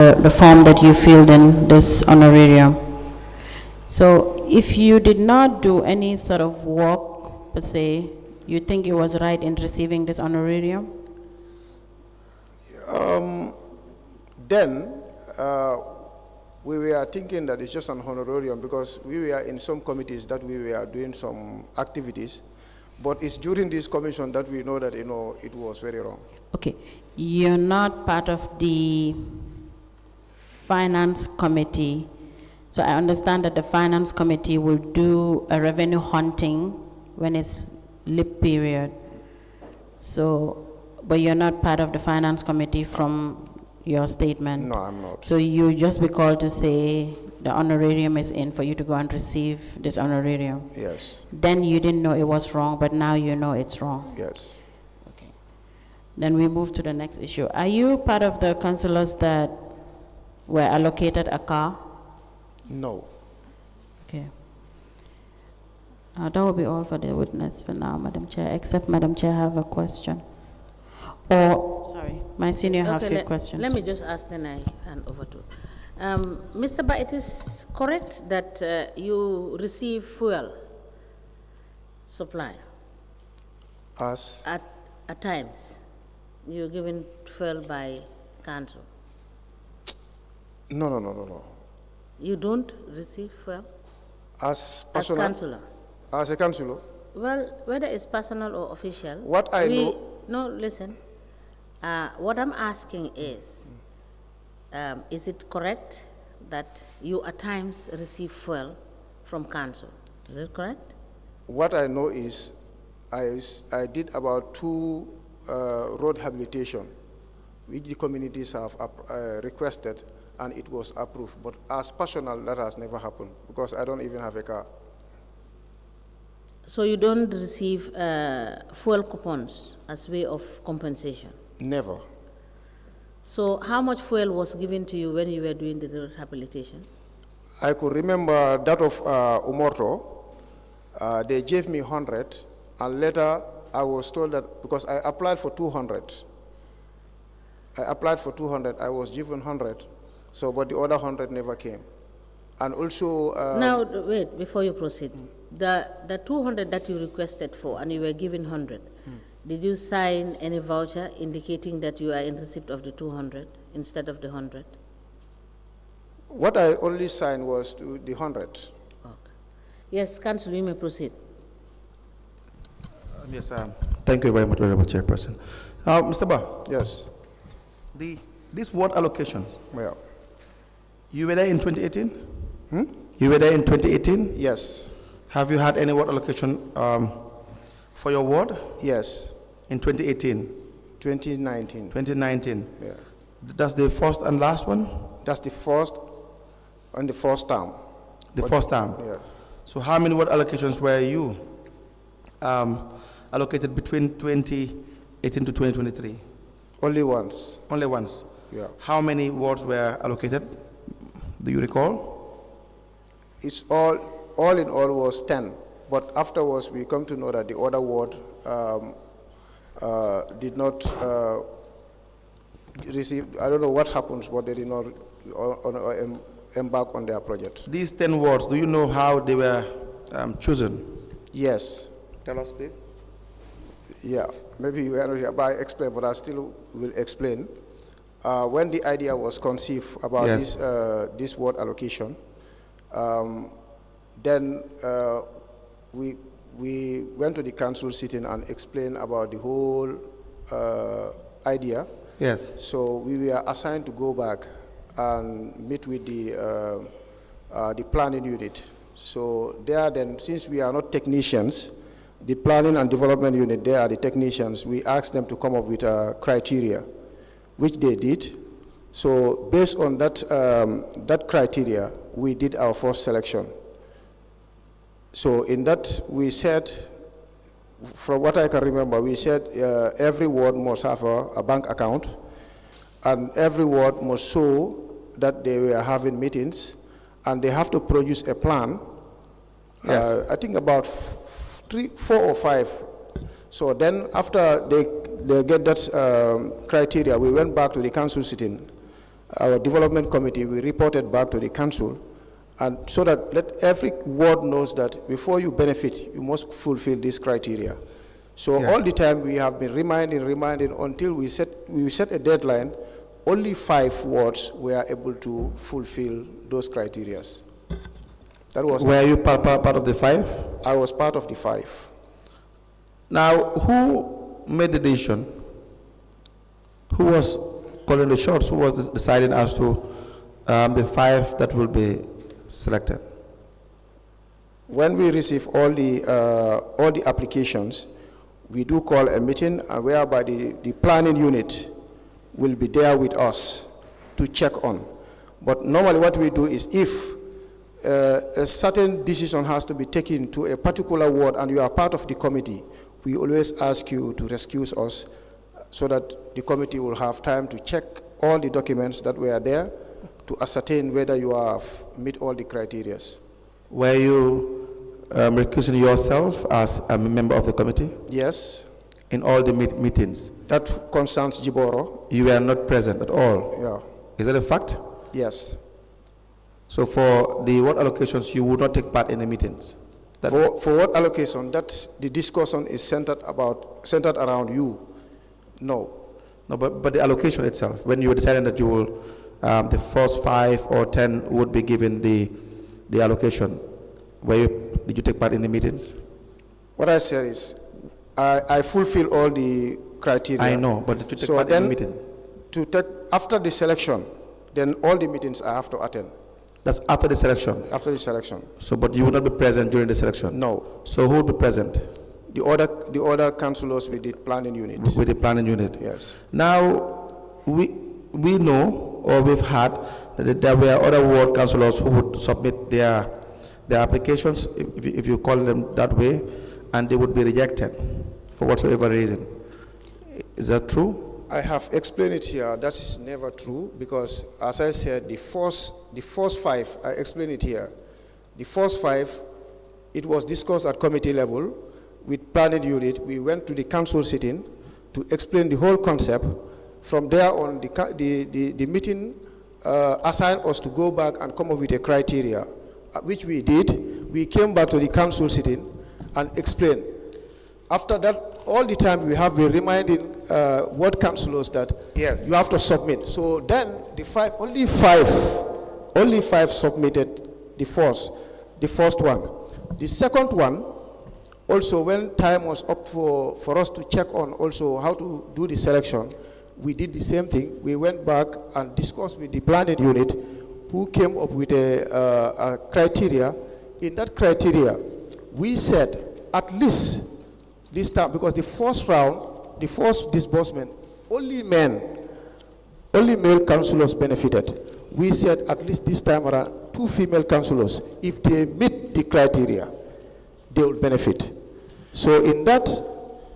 the form that you filled in this honorarium. So if you did not do any sort of work per se, you think it was right in receiving this honorarium? Then we were thinking that it's just an honorarium because we were in some committees that we were doing some activities, but it's during this commission that we know that it was very wrong. Okay, you're not part of the finance committee, so I understand that the finance committee will do a revenue hunting when it's lip period. So, but you're not part of the finance committee from your statement? No, I'm not. So you just be called to say the honorarium is in for you to go and receive this honorarium? Yes. Then you didn't know it was wrong, but now you know it's wrong? Yes. Okay. Then we move to the next issue. Are you part of the councillors that were allocated a car? No. Okay. That will be all for the witness for now, Madam Chair, except Madam Chair have a question. Or, sorry, my senior have a few questions. Let me just ask, then I hand over to. Mr. Ba, it is correct that you receive fuel supply? As? At times. You're given fuel by council? No. You don't receive fuel? As councillor? As a councillor? Well, whether it's personal or official. What I know. No, listen. What I'm asking is it correct that you at times receive fuel from council? Is it correct? What I know is I did about 2 road rehabilitation, which the communities have requested, and it was approved. But as personal, that has never happened because I don't even have a car. So you don't receive fuel coupons as way of compensation? Never. So how much fuel was given to you when you were doing the rehabilitation? I could remember that of Umorto. They gave me 100, and later I was told that because I applied for 200. I was given 100. So, but the other 100 never came. And also... now, wait, before you proceed. The 200 that you requested for, and you were given 100, did you sign any voucher indicating that you are in receipt of the 200 instead of the 100? What I only signed was the 100. Okay. Yes, Councillor, you may proceed. Yes, thank you very much, Honorable Chairperson. Mr. Ba. Yes. This ward allocation. Yeah. You were there in 2018? You were there in 2018? Yes. Have you had any ward allocation for your ward? Yes. In 2018? 2019. 2019. Yeah. That's the first and last one? That's the first and the first term. The first term? Yeah. So how many ward allocations were you allocated between 2018 to 2023? Only once. Only once? Yeah. How many wards were allocated? Do you recall? It's all in all was 10. But afterwards, we come to know that the other ward did not receive, I don't know what happens, but they did not embark on their project. These 10 wards, do you know how they were chosen? Yes. Tell us, please. Yeah, maybe you are not here, but I explain, but I still will explain. When the idea was conceived about yes. this ward allocation, then we went to the council sitting and explained about the whole idea. Yes. So we were assigned to go back and meet with the planning unit. So there then, since we are not technicians, the planning and development unit, they are the technicians, we asked them to come up with a criteria, which they did. So based on that, that criteria, we did our first selection. So in that, we said, from what I can remember, we said every ward must have a bank account, and every ward must show that they were having meetings, and they have to produce a plan. Yes. I think about 4 or 5. So then after they get that criteria, we went back to the council sitting our development committee, we reported back to the council, and so that let every ward knows that before you benefit, you must fulfill this criteria. So all the time we have been reminding until we set a deadline. Only 5 wards were able to fulfill those criteria. That was. Were you part of the 5? I was part of the 5. Now, who made the decision? Who was calling the shots? Who was deciding as to the 5 that will be selected? When we receive all the applications, we do call a meeting, whereby the planning unit will be there with us to check on. But normally what we do is, if a certain decision has to be taken to a particular ward and you are part of the committee, we always ask you to excuse us so that the committee will have time to check all the documents that were there to ascertain whether you have met all the criteria. Were you recusing yourself as a member of the committee? Yes. In all the meetings? That concerns Giboro. You were not present at all? Yeah. Is that a fact? Yes. So for the ward allocations, you would not take part in the meetings? For what allocation? That the discussion is centered around you. No. No, but the allocation itself, when you were deciding that you will, the first 5 or 10 would be given the allocation, did you take part in the meetings? What I said is, I fulfill all the criteria. I know, but did you take part in the meeting? After the selection, then all the meetings I have to attend. That's after the selection? After the selection. So, but you will not be present during the selection? No. So who will be present? The other councillors with the planning unit. With the planning unit? Yes. Now, we know, or we've heard, that there were other ward councillors who would submit their applications, if you call them that way, and they would be rejected for whatsoever reason. Is that true? I have explained it here. That is never true, because as I said, the first 5, I explained it here. The first 5, it was discussed at committee level with planning unit. We went to the council sitting to explain the whole concept. From there on, the meeting assigned us to go back and come up with a criteria, which we did. We came back to the council sitting and explained. After that, all the time we have been reminding ward councillors that yes, you have to submit. So then only five submitted the first one. The second one, also when time was up for us to check on also how to do the selection, we did the same thing. We went back and discussed with the planning unit, who came up with a criteria. In that criteria, we said at least this time, because the first round, the first disbursement, only male councillors benefited. We said at least this time around 2 female councillors, if they meet the criteria, they will benefit. So in that,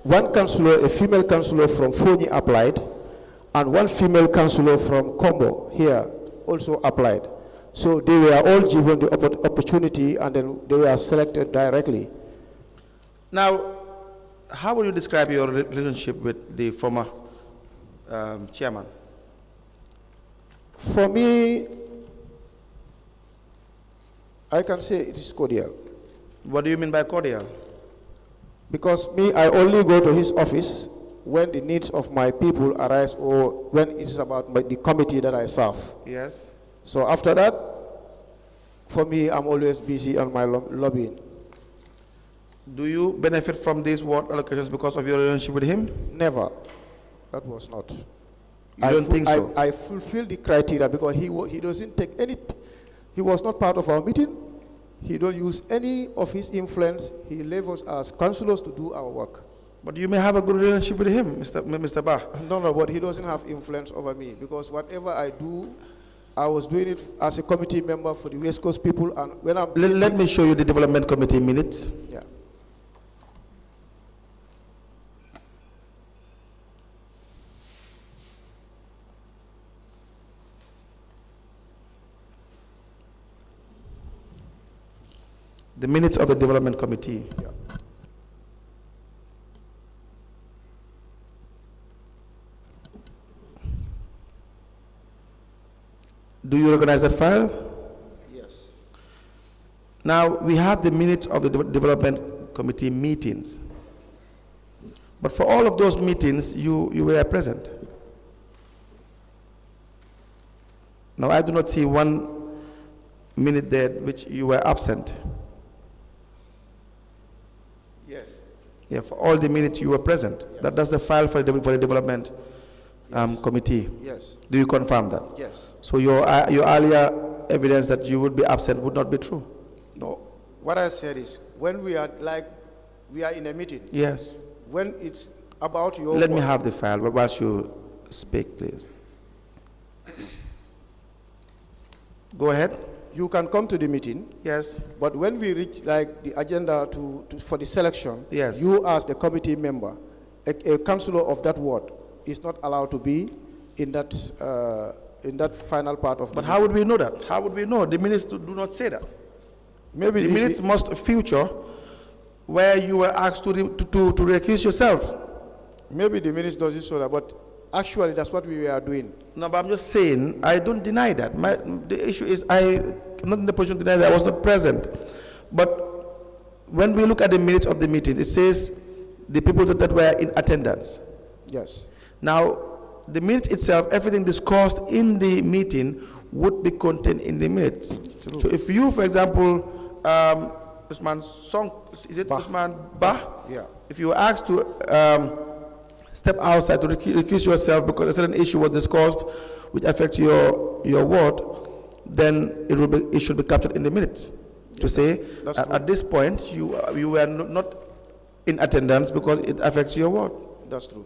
one councillor, a female councillor from Foni applied, and 1 female councillor from Combo here also applied. So they were all given the opportunity, and then they were selected directly. Now, how would you describe your relationship with the former chairman? For me, I can say it is cordial. What do you mean by cordial? Because I only go to his office when the needs of my people arise, or when it is about the committee that I serve. Yes. So after that, for me, I'm always busy on my lobbying. Do you benefit from these ward allocations because of your relationship with him? Never. That was not. You don't think so? I fulfill the criteria, because he doesn't take any. He was not part of our meeting. He don't use any of his influence. He leaves us as councillors to do our work. But you may have a good relationship with him, Mr. Bah. No, but he doesn't have influence over me, because whatever I do, I was doing it as a committee member for the West Coast people, and when I'm... Let me show you the development committee minutes. Yeah. The minutes of the development committee. Yeah. Do you recognize that file? Yes. Now, we have the minutes of the development committee meetings. But for all of those meetings, you were present. Now, I do not see one minute there which you were absent. Yes. Yeah, for all the minutes you were present. Yes. That's the file for the development committee. Yes. Do you confirm that? Yes. So your earlier evidence that you would be absent would not be true? No. What I said is, when we are in a meeting, Yes. when it's about your Let me work, have the file whilst you speak, please. Go ahead. you can come to the meeting, Yes. but when we reach the agenda for the selection, Yes. you as the committee member, a councillor of that ward is not allowed to be in that final part of the But how would we know that? How would we know? The minutes do not say that. maybe The minutes must feature where you were asked to recuse yourself. maybe the minutes doesn't show that, but actually that's what we are doing. No, but I'm just saying, I don't deny that. The issue is I'm not in the position to deny that I was not present. But when we look at the minutes of the meeting, it says the people that were in attendance. Yes. Now, the minutes itself, everything discussed in the meeting would be contained in the minutes. True. So if you, for example, Ousman Song, is it Bah. Ousman Bah? Yeah. If you were asked to step outside to recuse yourself because a certain issue was discussed which affects your ward, then it should be captured in the minutes to say that's at this point you were not in attendance because it affects your ward. That's true.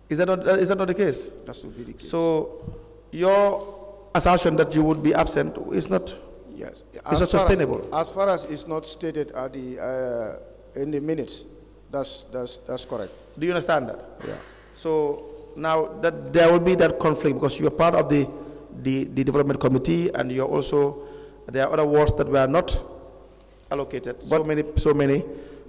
Is that not the case? That should be the case. So your assertion that you would be absent is not. Yes. It's not sustainable. As far as it's not stated at in the minutes, that's correct. Do you understand that? Yeah. So now that there will be that conflict because you are part of the development committee and you're also, there are other wards that were not allocated. So many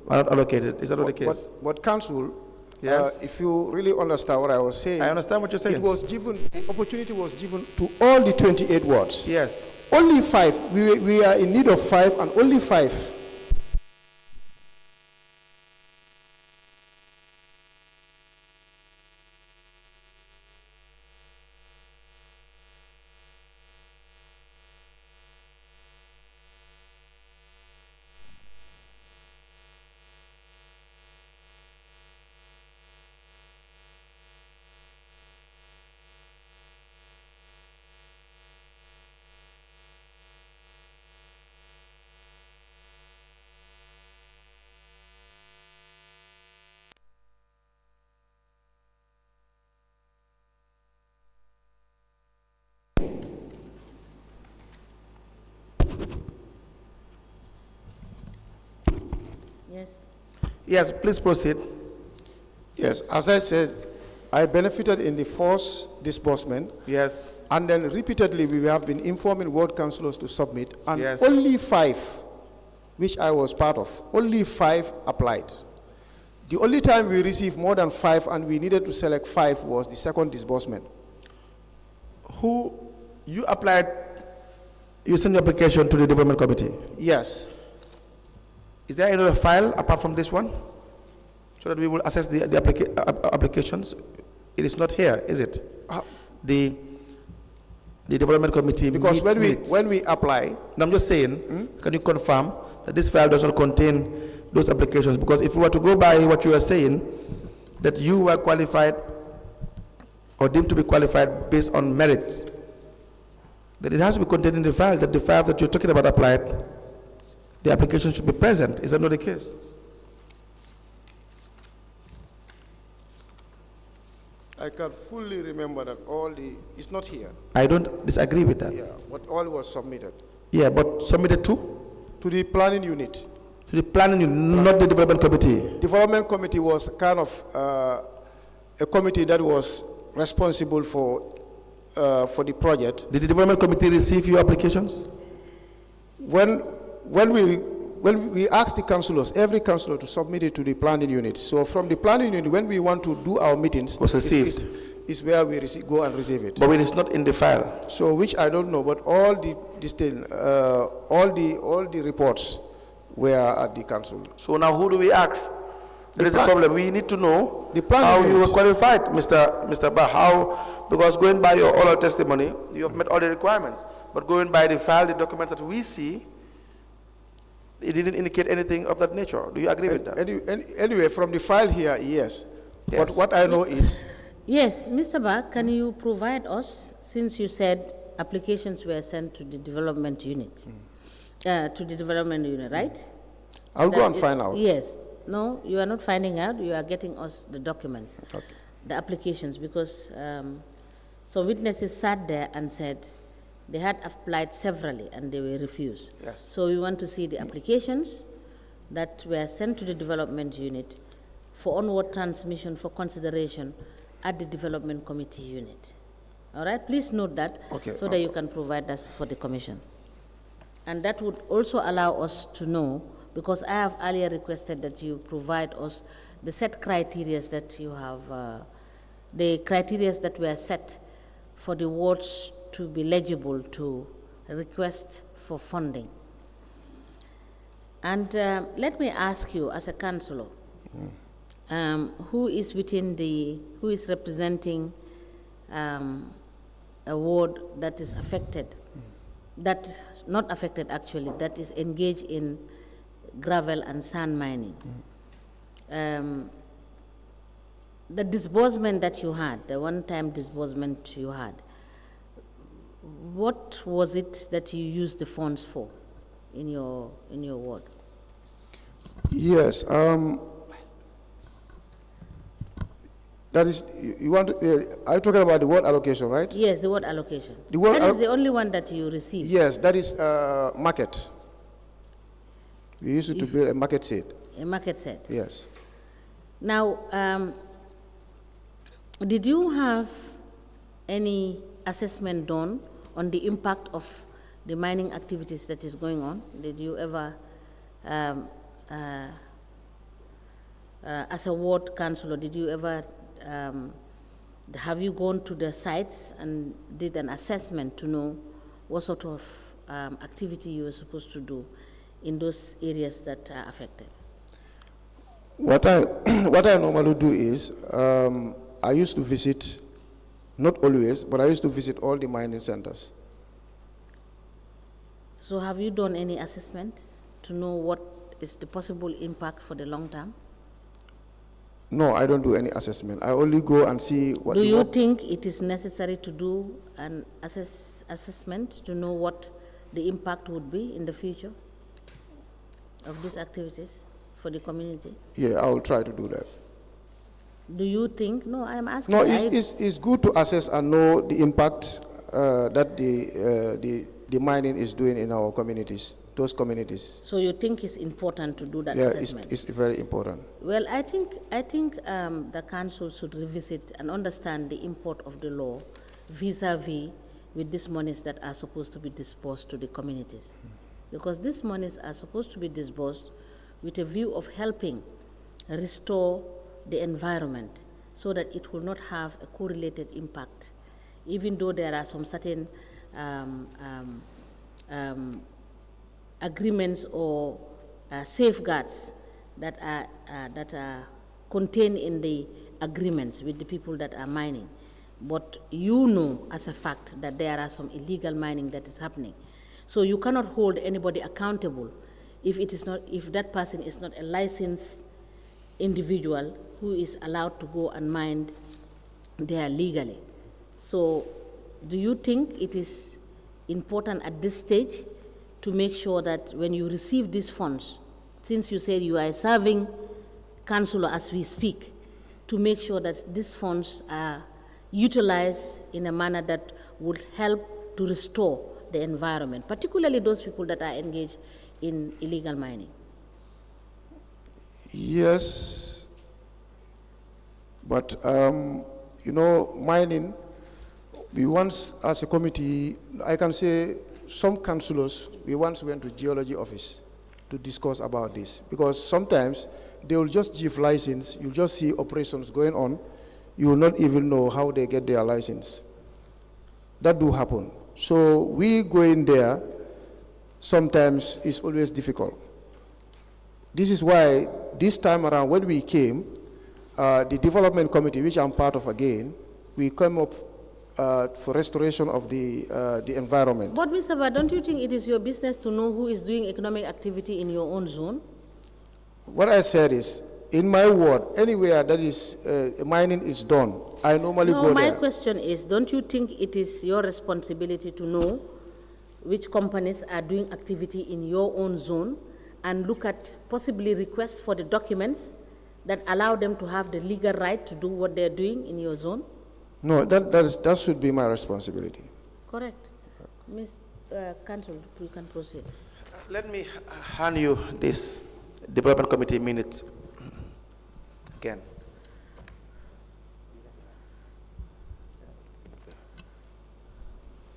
are not allocated. Is that not the case? But council, Yes. if you really understand what I was saying, I understand what you're saying. the opportunity was given to all the 28 wards. Yes. Only 5. We are in need of 5, and only 5. Yes. Yes, please proceed. Yes, as I said, I benefited in the first disbursement, Yes. and then repeatedly we have been informing ward councillors to submit, and Yes. only 5, which I was part of, only 5 applied. The only time we received more than 5 and we needed to select 5 was the second disbursement. Who you applied, you sent your application to the development committee. Yes. Is there another file apart from this one? So that we will assess the applications. It is not here, is it? The development committee. Because meets. when we apply, And I'm just saying, can you confirm that this file does not contain those applications? Because if we were to go by what you are saying, that you were qualified or deemed to be qualified based on merit, then it has to be contained in the file, that the file that you're talking about applied, the application should be present. Is that not the case? I can fully remember that it's not here. I don't disagree with that. Yeah, but all was submitted Yeah, but submitted to the planning unit. the planning unit, not the development committee. Development committee was kind of a committee that was responsible for the project. Did the development committee receive your applications? When we asked the councillors, every councillor to submit it to the planning unit. So from the planning unit, when we want to do our meetings, Was received. is where we go and receive it. But it is not in the file. So, which I don't know, but all the reports were at the council. So now who do we ask? There is a problem. We need to know The plan how you unit. were qualified, Mr. Ba. How, because going by your oral testimony, you have met all the requirements. But going by the file, the documents that we see, it didn't indicate anything of that nature. Do you agree with that? Anyway, from the file here, yes. But Yes. what I know is, Yes, Mr. Ba, can you provide us, since you said applications were sent to the development unit, right? I'll go and find out. Yes. No, you are not finding out. You are getting us the documents, Okay. the applications, because some witnesses sat there and said they had applied severally and they were refused. Yes. So we want to see the applications that were sent to the development unit for onward transmission for consideration at the development committee unit. All right, please note that, Okay. so that you can provide us for the commission. And that would also allow us to know, because I have earlier requested that you provide us the set criteria that you have, the criteria that were set for the wards to be legible to request for funding. And let me ask you, as a councillor, who is representing a ward that is affected, not affected actually, that is engaged in gravel and sand mining. The disbursement that you had, the one-time disbursement you had, what was it that you used the funds for in your ward? yes, that is, you want to, are you talking about the word allocation, right? Yes, the word allocation. The word That is the only one that you received. Yes, that is market. We used to build a market set. A market set. Yes. Now, did you have any assessment done on the impact of the mining activities that is going on? Did you ever, as a ward councillor, did you ever, have you gone to the sites and did an assessment to know what sort of activity you were supposed to do in those areas that are affected? What I normally do is, I used to visit, not always, but I used to visit all the mining centers. So have you done any assessment to know what is the possible impact for the long term? No, I don't do any assessment. I only go and see what. Do you think it is necessary to do an assessment to know what the impact would be in the future of these activities for the community? Yeah, I will try to do that. Do you think? No, I am asking. No, it's good to assess and know the impact that the mining is doing in our communities, those communities. So you think it's important to do that Yeah, assessment? it's very important. Well, I think the council should revisit and understand the import of the law vis-a-vis with these monies that are supposed to be disbursed to the communities. Because these monies are supposed to be disbursed with a view of helping restore the environment so that it will not have a correlated impact, even though there are some certain agreements or safeguards that are contained in the agreements with the people that are mining. But you know as a fact that there are some illegal mining that is happening. So you cannot hold anybody accountable if that person is not a licensed individual who is allowed to go and mine there legally. So do you think it is important at this stage to make sure that when you receive these funds, since you said you are a serving councillor as we speak, to make sure that these funds are utilized in a manner that would help to restore the environment, particularly those people that are engaged in illegal mining? Yes, but mining, we once, as a committee, I can say some councillors, we once went to geology office to discuss about this, because sometimes they will just give license, you just see operations going on, you will not even know how they get their license. That do happen. So we go in there, sometimes it's always difficult. This is why this time around when we came, the development committee, which I'm part of again, we come up for restoration of the environment. But Mr. Ba, don't you think it is your business to know who is doing economic activity in your own zone? What I said is, in my ward, anywhere that is mining is done, I normally go No, my there. question is, don't you think it is your responsibility to know which companies are doing activity in your own zone and look at possibly requests for the documents that allow them to have the legal right to do what they're doing in your zone? No, that should be my responsibility. Correct. Ms. Council, you can proceed. Let me hand you this development committee minutes again.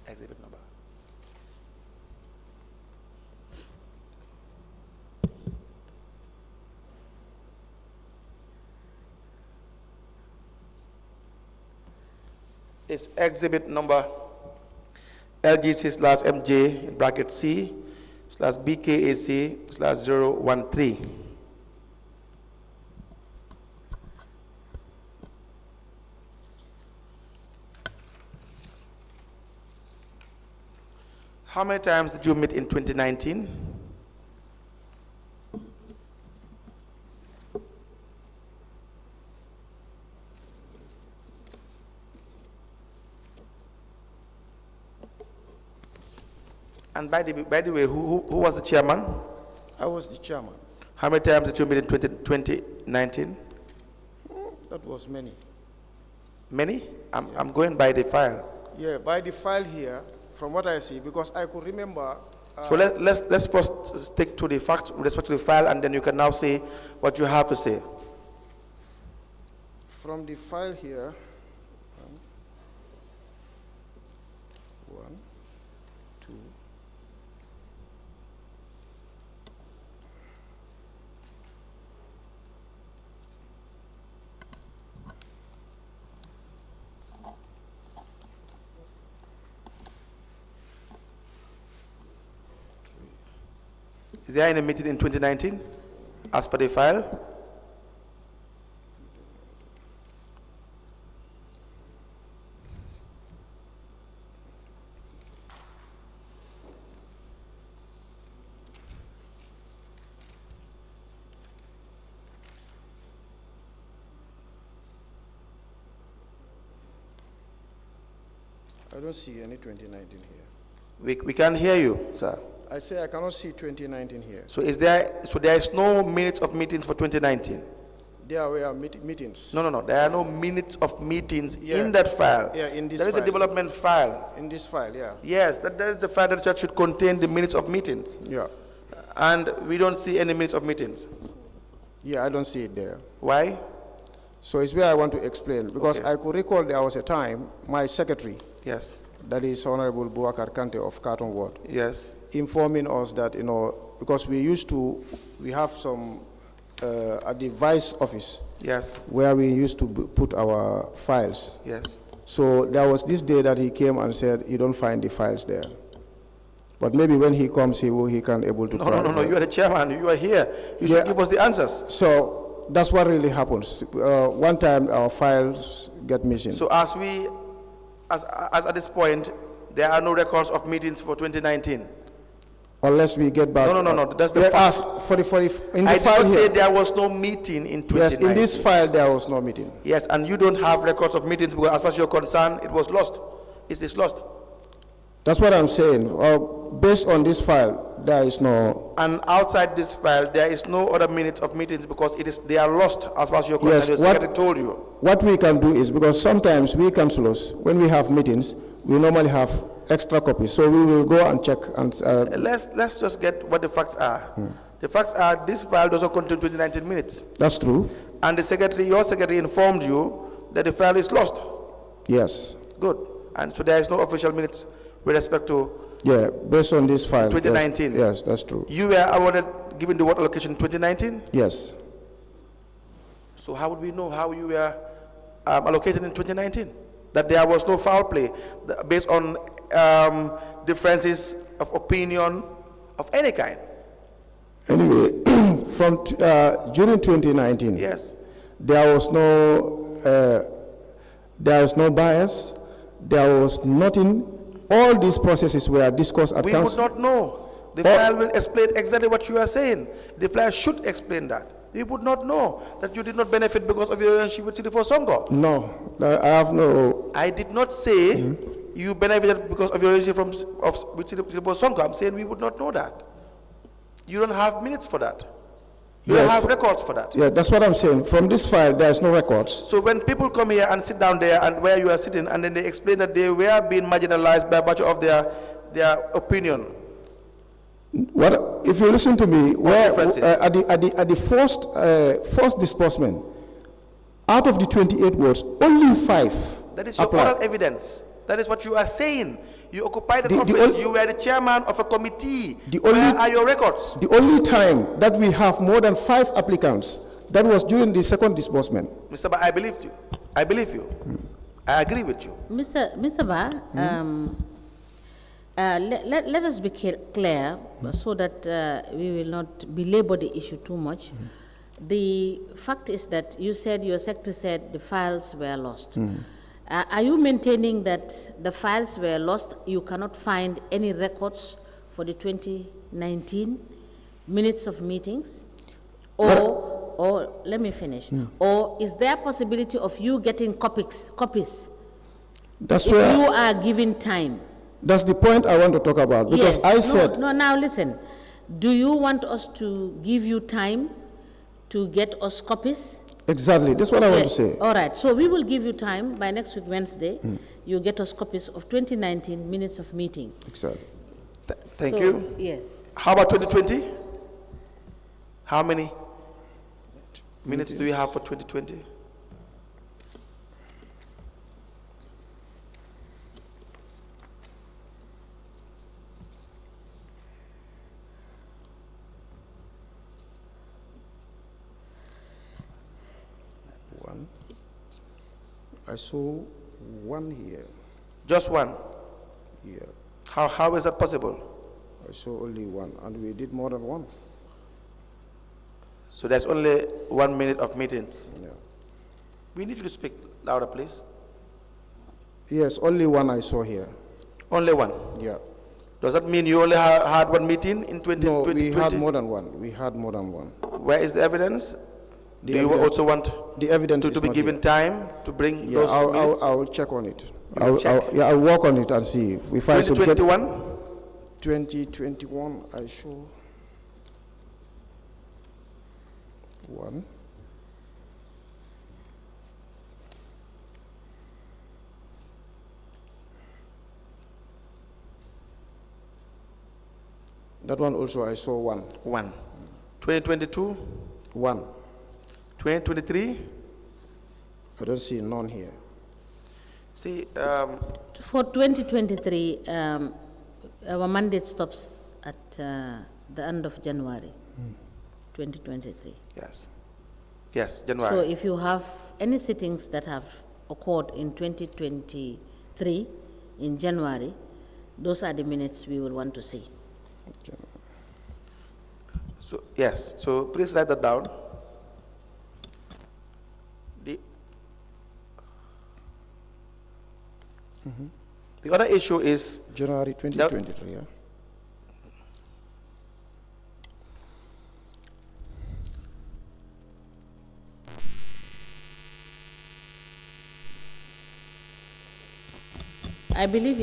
Exhibit number. It's exhibit number LGC/MJ bracket C/BKAC/013. How many times did you meet in 2019? And by the way, who was the chairman? I was the chairman. How many times did you meet in 2019? That was many. Many? I'm going by the file. Yeah, by the file here, from what I see, because I could remember. So let's first stick to the fact with respect to the file, and then you can now say what you have to say. From the file here, one, two. Is there any meeting in 2019 as per the file? I don't see any 2019 here. We can't hear you, sir. I say I cannot see 2019 here. So there is no minutes of meetings for 2019? There were meetings. No. There are no minutes of meetings Yeah. in that file. Yeah, in this There is a file. development file. In this file, yeah. Yes, that is the file that should contain the minutes of meetings. Yeah. And we don't see any minutes of meetings. Yeah, I don't see it there. Why? So it's where I want to explain, because Okay. I could recall there was a time, my secretary, Yes. that is Honorable Bouakar Kante of Carton Ward, Yes. informing us that, because we have some, at the vice office, Yes. where we used to put our files. Yes. So there was this day that he came and said, you don't find the files there. But maybe when he comes, he can able to No. clarify. You are the chairman. You are here. You should Yeah. give us the answers. So that's what really happens. One time our files get missing. So as at this point, there are no records of meetings for 2019. Unless we get back. No. That's the Let fact. us, in the I did file not say here. there was no meeting in 2019. Yes, in this file there was no meeting. Yes, and you don't have records of meetings because as far as you're concerned, it was lost. It's lost. That's what I'm saying. Based on this file, there is no. And outside this file, there is no other minutes of meetings because they are lost as far as you're concerned. Yes, Your secretary told you. What we can do is, because sometimes we councillors, when we have meetings, we normally have extra copies. So we will go and check and. Let's just get what the facts are. The facts are this file doesn't contain 2019 minutes. That's true. And your secretary informed you that the file is lost. Yes. Good. And so there is no official minutes with respect to Yeah, based on this file. 2019. Yes, that's true. You were awarded, given the ward allocation in 2019? Yes. So how would we know how you were allocated in 2019. That there was no foul play based on differences of opinion of any kind. Anyway, from during 2019, Yes. there was no bias, there was nothing. All these processes were discussed at We would council. not know. The file will explain exactly what you are saying. The file should explain that. We would not know that you did not benefit because of your relationship with Sidifo Songo. No, I have no. I did not say you benefited because of your relationship with Sidifo Songo. I'm saying we would not know that. You don't have minutes for that. You Yes. don't have records for that. Yeah, that's what I'm saying. From this file, there is no records. So when people come here and sit down there and where you are sitting, and then they explain that they were being marginalized by virtue of their opinion. What if you listen to me? Where differences? at the first disbursement, out of the 28 words, only 5 That is your applied. oral evidence. That is what you are saying. You occupied the The office. ol- You were the chairman of a committee. The Where only- are your records? The only time that we have more than 5 applicants, that was during the second disbursement. Mr. Ba, I believed you. I believe you. I agree with you. Mr. Ba, let us be clear so that we will not belabor the issue too much. The fact is that you said, your secretary said the files were lost. Are you maintaining that the files were lost? You cannot find any records for the 2019 minutes of meetings? Or let me finish. Or is there a possibility of you getting copies That's if where. you are given time? That's the point I want to talk about, because Yes. I said. No, now listen. Do you want us to give you time to get us copies? Exactly, that's what I want to Yes. say. All right, so we will give you time by next week, Wednesday. You get us copies of 2019 minutes of meeting. Exactly. Thank So, you. Yes. How about 2020? How many minutes do you have for 2020? One. I saw one here. Just one. Here. How is that possible? I saw only one, and we did more than one. So there's only 1 minute of meetings. Yeah. We need you to speak louder, please. Yes, only one I saw here. Only one. Yeah. Does that mean you only had one meeting in 2020? No, we had more than one. We had more than one. Where is the evidence? The Do you evidence- also want The evidence to is be not given here. time to bring Yeah, those minutes? I'll check on it. You will check? I'll work on it and see if I should get 2021? 2021. I show one. That one also I saw one. 1. 2022? One. 2023? I don't see none here. See, For 2023, our mandate stops at the end of January 2023. yes. Yes, So January. if you have any sittings that have occurred in 2023 in January, those are the minutes we will want to see. So, yes, so please write that down. The other issue is January 2023. Yeah. I believe